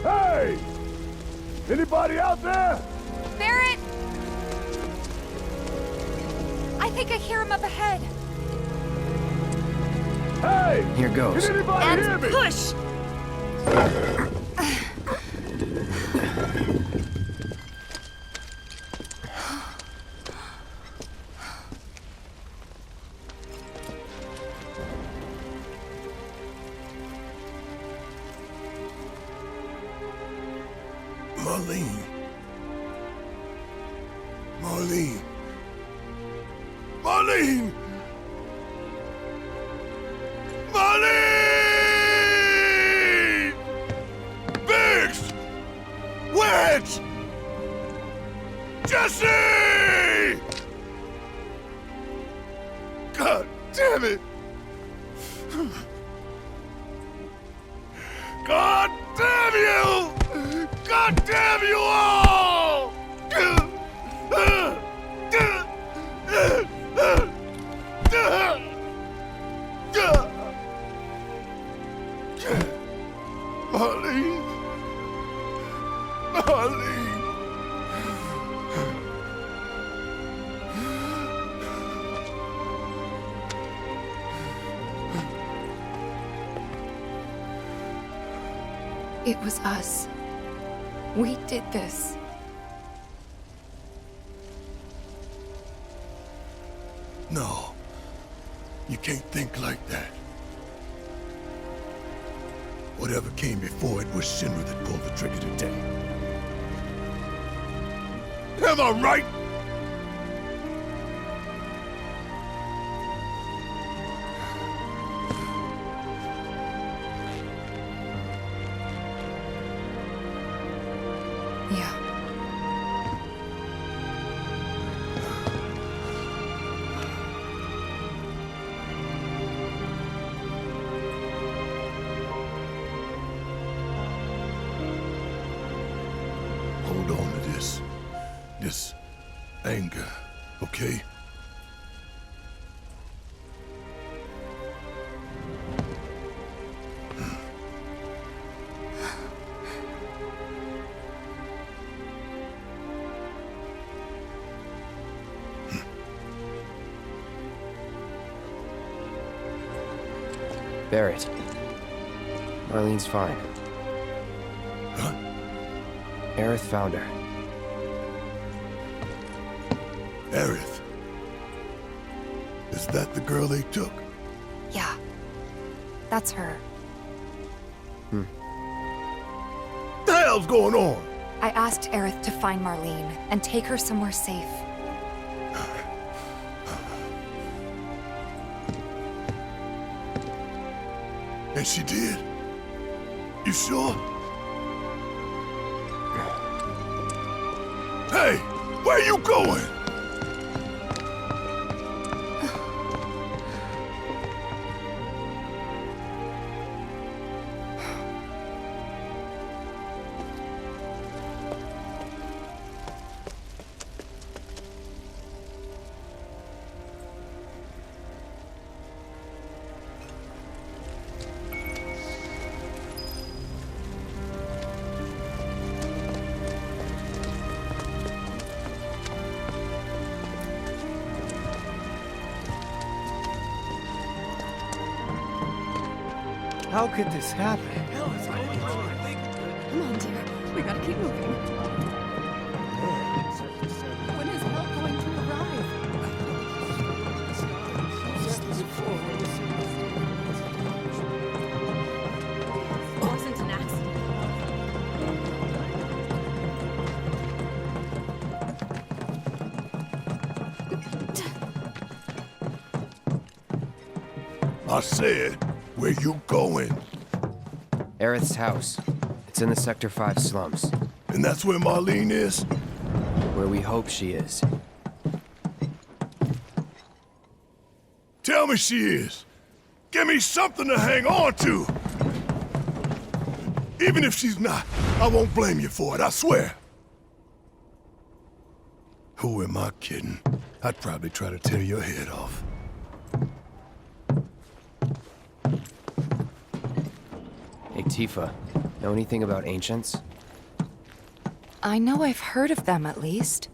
Hey! Anybody out there? Barrett! I think I hear him up ahead. Hey! Here goes. Can anybody hear And me? push! Marlene. Marlene. Marlene! Marlene! Biggs! Wedge! Jesse! God damn it! God damn you! God damn you all! Marlene. Marlene. It was us. We did this. No. You can't think like that. Whatever came before it was Shinra that pulled the trigger today. Am I right? Yeah. Hold on to this anger, okay? Barrett. Marlene's fine. Huh? Aerith found her. Aerith. Is that the girl they took? Yeah. That's her. What the hell's going on? I asked Aerith to find Marlene and take her somewhere safe. And she did? You sure? Hey, where you going? How could this happen? Come on, dear. We gotta keep moving. When is help going to arrive? Wasn't an accident. I said, where you going? Aerith's house. It's in the Sector 5 slums. And that's where Marlene is? Where we hope she is. Tell me she is. Give me something to hang on to. Even if she's not, I won't blame you for it, I swear. Who am I kidding? I'd probably try to tear your head off. Hey, Tifa. Know anything about ancients? I know I've heard of them, at least.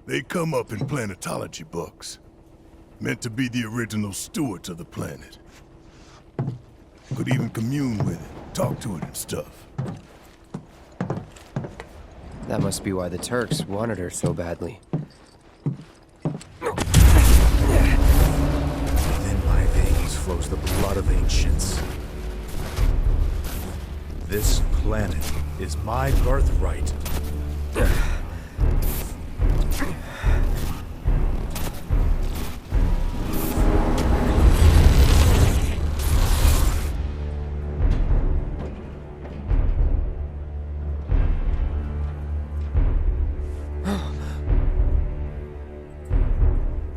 They come up in planetology books. Meant to be the original stewards of the planet. Could even commune with it, talk to it and stuff. That must be why the Turks wanted her so badly. Within my veins flows the blood of ancients. This planet is my birthright.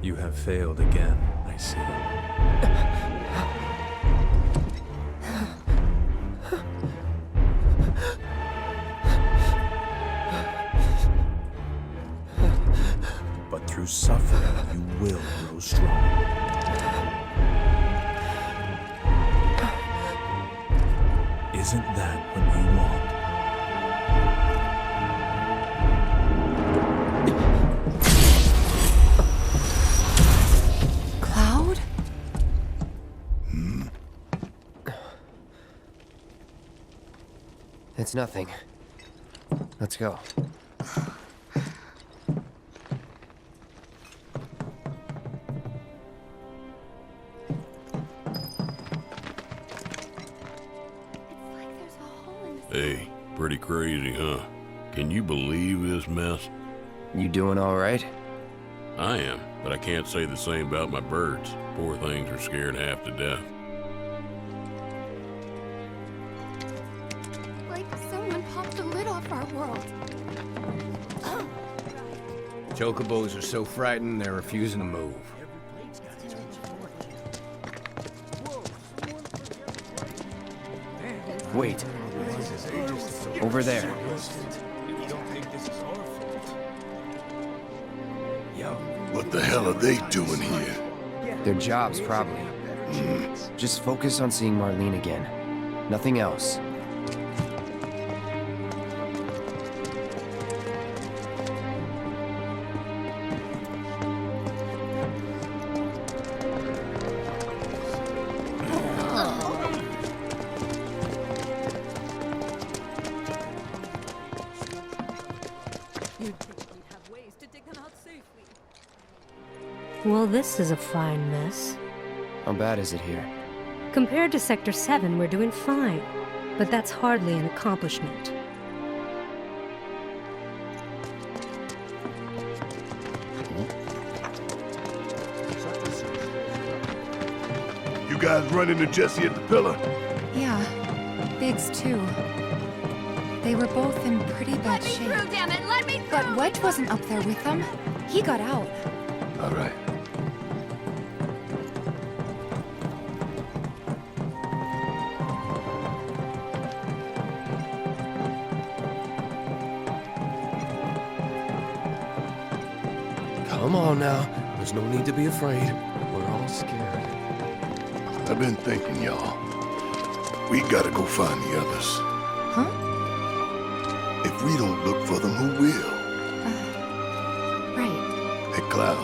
You have failed again, I see. But through suffering, you will grow strong. Isn't that what you want? Cloud? It's nothing. Let's go. Hey, pretty crazy, huh? Can you believe this mess? You doing all right? I am, but I can't say the same about my birds. Poor things are scared half to death. Like someone popped the lid off our world. Chocobos are so frightened, they're refusing to move. Wait. Over there. What the hell are they doing here? Their jobs, probably. Just focus on seeing Marlene again. Nothing else. You'd think we'd have ways to dig them out safely. Well, this is a fine mess. How bad is it here? Compared to Sector 7, we're doing fine. But that's hardly an accomplishment. You guys run into Jesse at the pillar? Yeah, Biggs too. They were both in pretty bad shape. Let me through, damn it! Let me through! But Wedge wasn't up there with them. He got out. All right. Come on now. There's no need to be afraid. We're all scared. I've been thinking, y'all. We gotta go find the others. Huh? If we don't look for them, who will? Right. Hey, Cloud,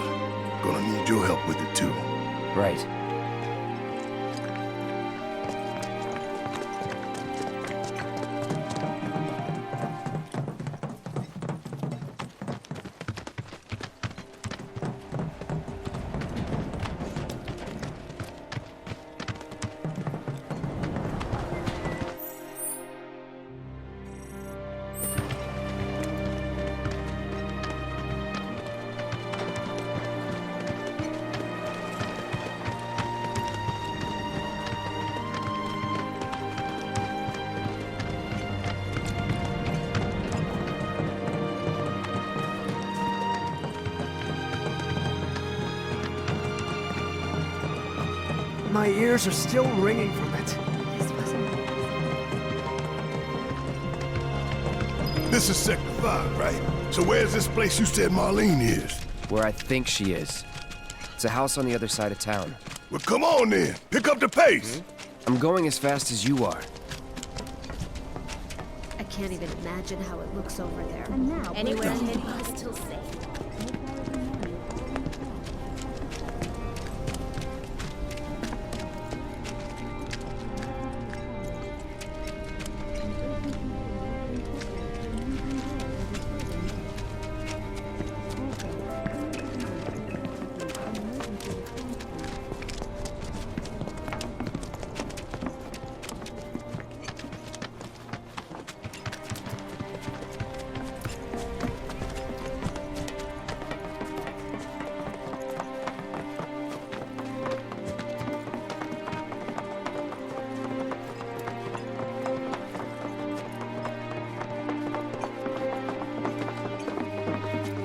gonna need your help with it too. Right. My ears are still ringing from it. This is Sector 5, right? So where's this place you said Marlene is? Where I think she is. It's a house on the other side of town. Well, come on then. Pick up the pace. I'm going as fast as you are. I can't even imagine how it looks over there. And now, anywhere hidden is still safe.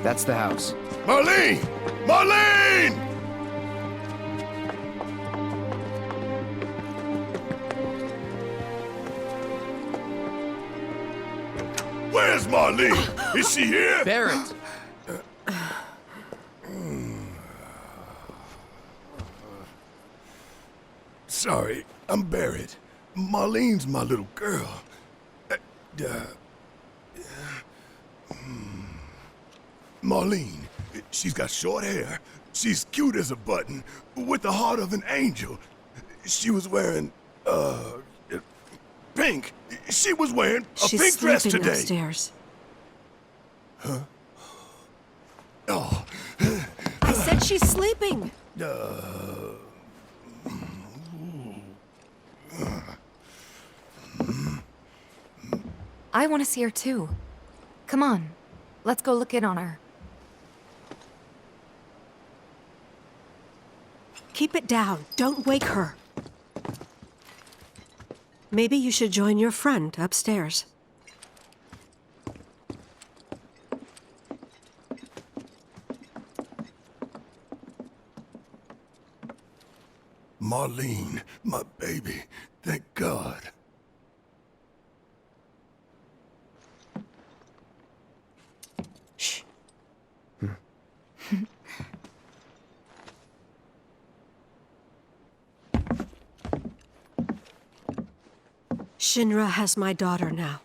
That's the house. Marlene! Marlene! Where's Marlene? Is she here? Barrett! Sorry, I'm Barrett. Marlene's my little girl. Marlene, she's got short hair. She's cute as a button, with the heart of an angel. She was wearing, pink. She was wearing a pink dress She's sleeping today. upstairs. Huh? Oh. I said she's sleeping! I want to see her too. Come on, let's go look in on her. Keep it down. Don't wake her. Maybe you should join your friend upstairs. Marlene, my baby. Thank God. Shh. Shinra has my daughter now.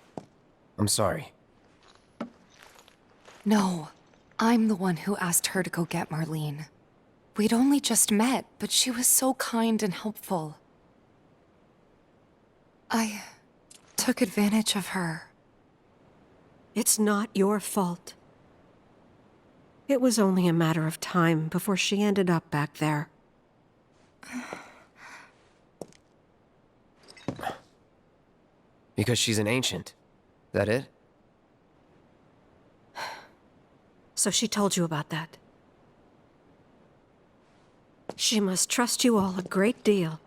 I'm sorry. No, I'm the one who asked her to go get Marlene. We'd only just met, but she was so kind and helpful. I took advantage of her. It's not your fault. It was only a matter of time before she ended up back there. Because she's an ancient. That it? So she told you about that. She must trust you all a great deal.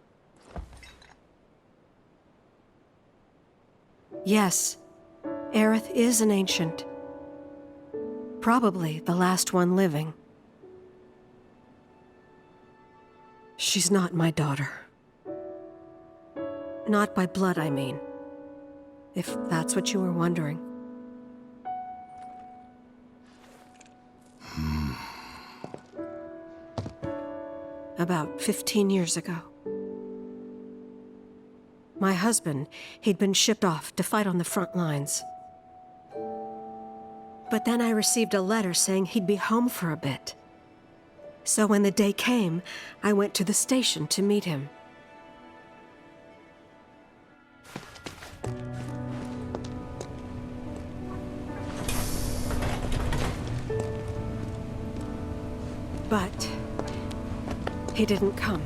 Yes, Aerith is an ancient. Probably the last one living. She's not my daughter. Not by blood, I mean. If that's what you were wondering. About 15 years ago. My husband, he'd been shipped off to fight on the front lines. But then I received a letter saying he'd be home for a bit. So when the day came, I went to the station to meet him. But he didn't come.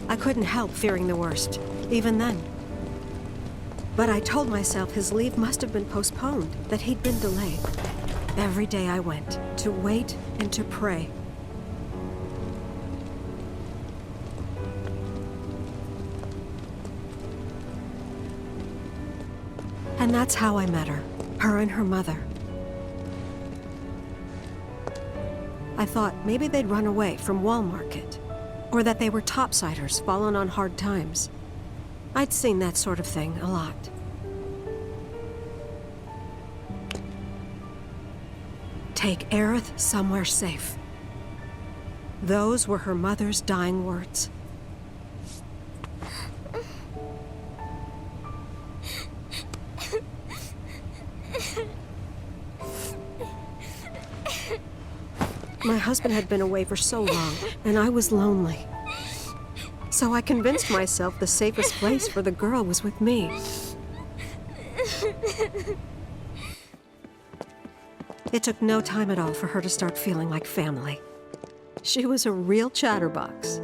I couldn't help fearing the worst, even then. But I told myself his leave must have been postponed, that he'd been delayed. Every day I went, to wait and to pray. And that's how I met her and her mother. I thought maybe they'd run away from Wall Market, Or that they were topsiders fallen on hard times. I'd seen that sort of thing a lot. Take Aerith somewhere safe. Those were her mother's dying words. My husband had been away for so long, and I was lonely. So I convinced myself the safest place for the girl was with me. It took no time at all for her to start feeling like family. She was a real chatterbox.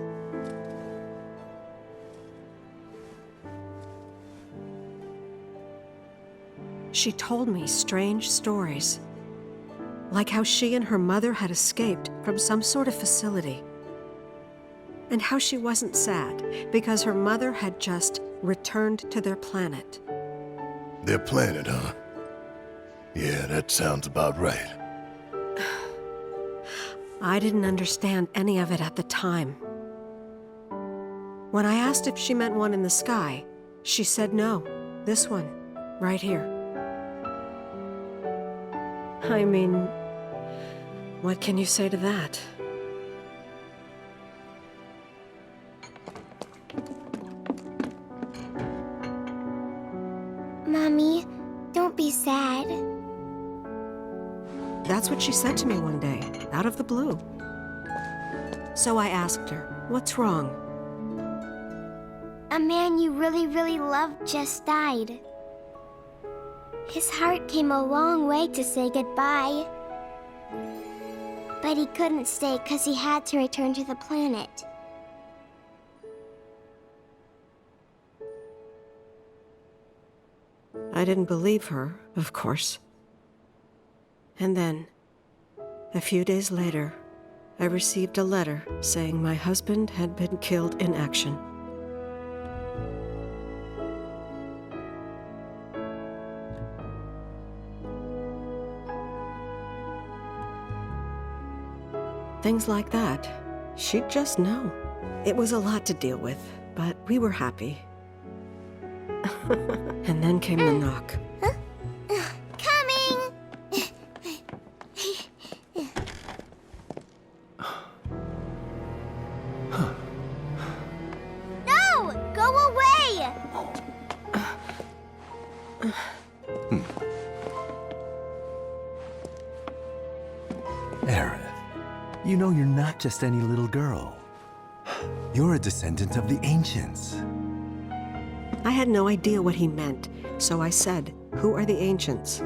She told me strange stories. Like how she and her mother had escaped from some sort of facility. And how she wasn't sad because her mother had just returned to their planet. Their planet, huh? Yeah, that sounds about right. I didn't understand any of it at the time. When I asked if she meant one in the sky, she said no. This one, right here. I mean, what can you say to that? Mommy, don't be sad. That's what she said to me one day, out of the blue. So I asked her, what's wrong? A man you really, really loved just died. His heart came a long way to say goodbye. But he couldn't stay because he had to return to the planet. I didn't believe her, of course. And then, a few days later, I received a letter saying my husband had been killed in action. Things like that, she'd just know. It was a lot to deal with, but we were happy. And then came the knock. Coming! No! Go away! Aerith, you know you're not just any little girl. You're a descendant of the Ancients. I had no idea what he meant, so I said, "Who are the Ancients?"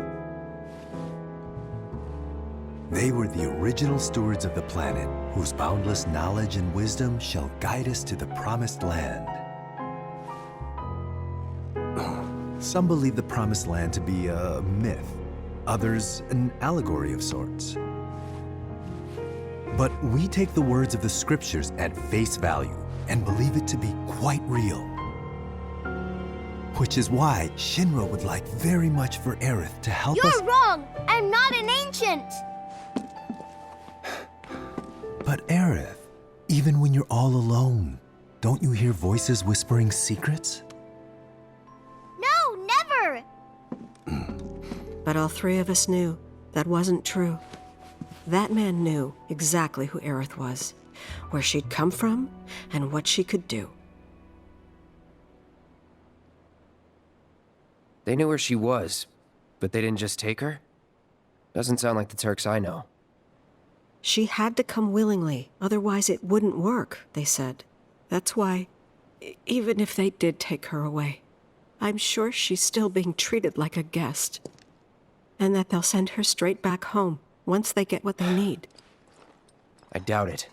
They were the original stewards of the planet, whose boundless knowledge and wisdom shall guide us to the promised land. Some believe the promised land to be a myth, others an allegory of sorts. But we take the words of the scriptures at face value and believe it to be quite real. Which is why Shinra would like very much for Aerith to help us— You're wrong! I'm not an ancient! But Aerith, even when you're all alone, don't you hear voices whispering secrets? No, never! But all three of us knew that wasn't true. That man knew exactly who Aerith was, where she'd come from, and what she could do. They knew where she was, but they didn't just take her? Doesn't sound like the Turks I know. She had to come willingly, otherwise it wouldn't work, they said. That's why, even if they did take her away, I'm sure she's still being treated like a guest. And that they'll send her straight back home once they get what they need. I doubt it.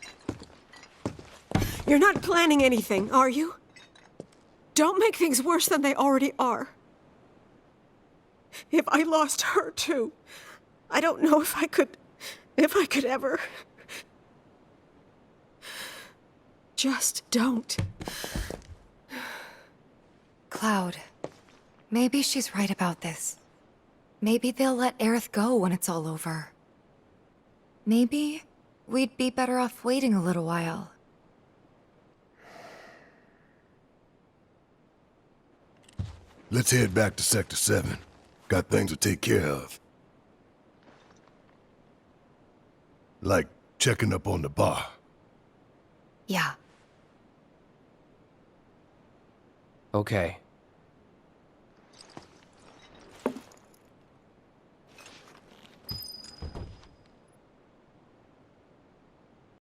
You're not planning anything, are you? Don't make things worse than they already are. If I lost her too, I don't know if I could ever. Just don't. Cloud, maybe she's right about this. Maybe they'll let Aerith go when it's all over. Maybe we'd be better off waiting a little while. Let's head back to Sector 7. Got things to take care of. Like checking up on the bar. Yeah. Okay.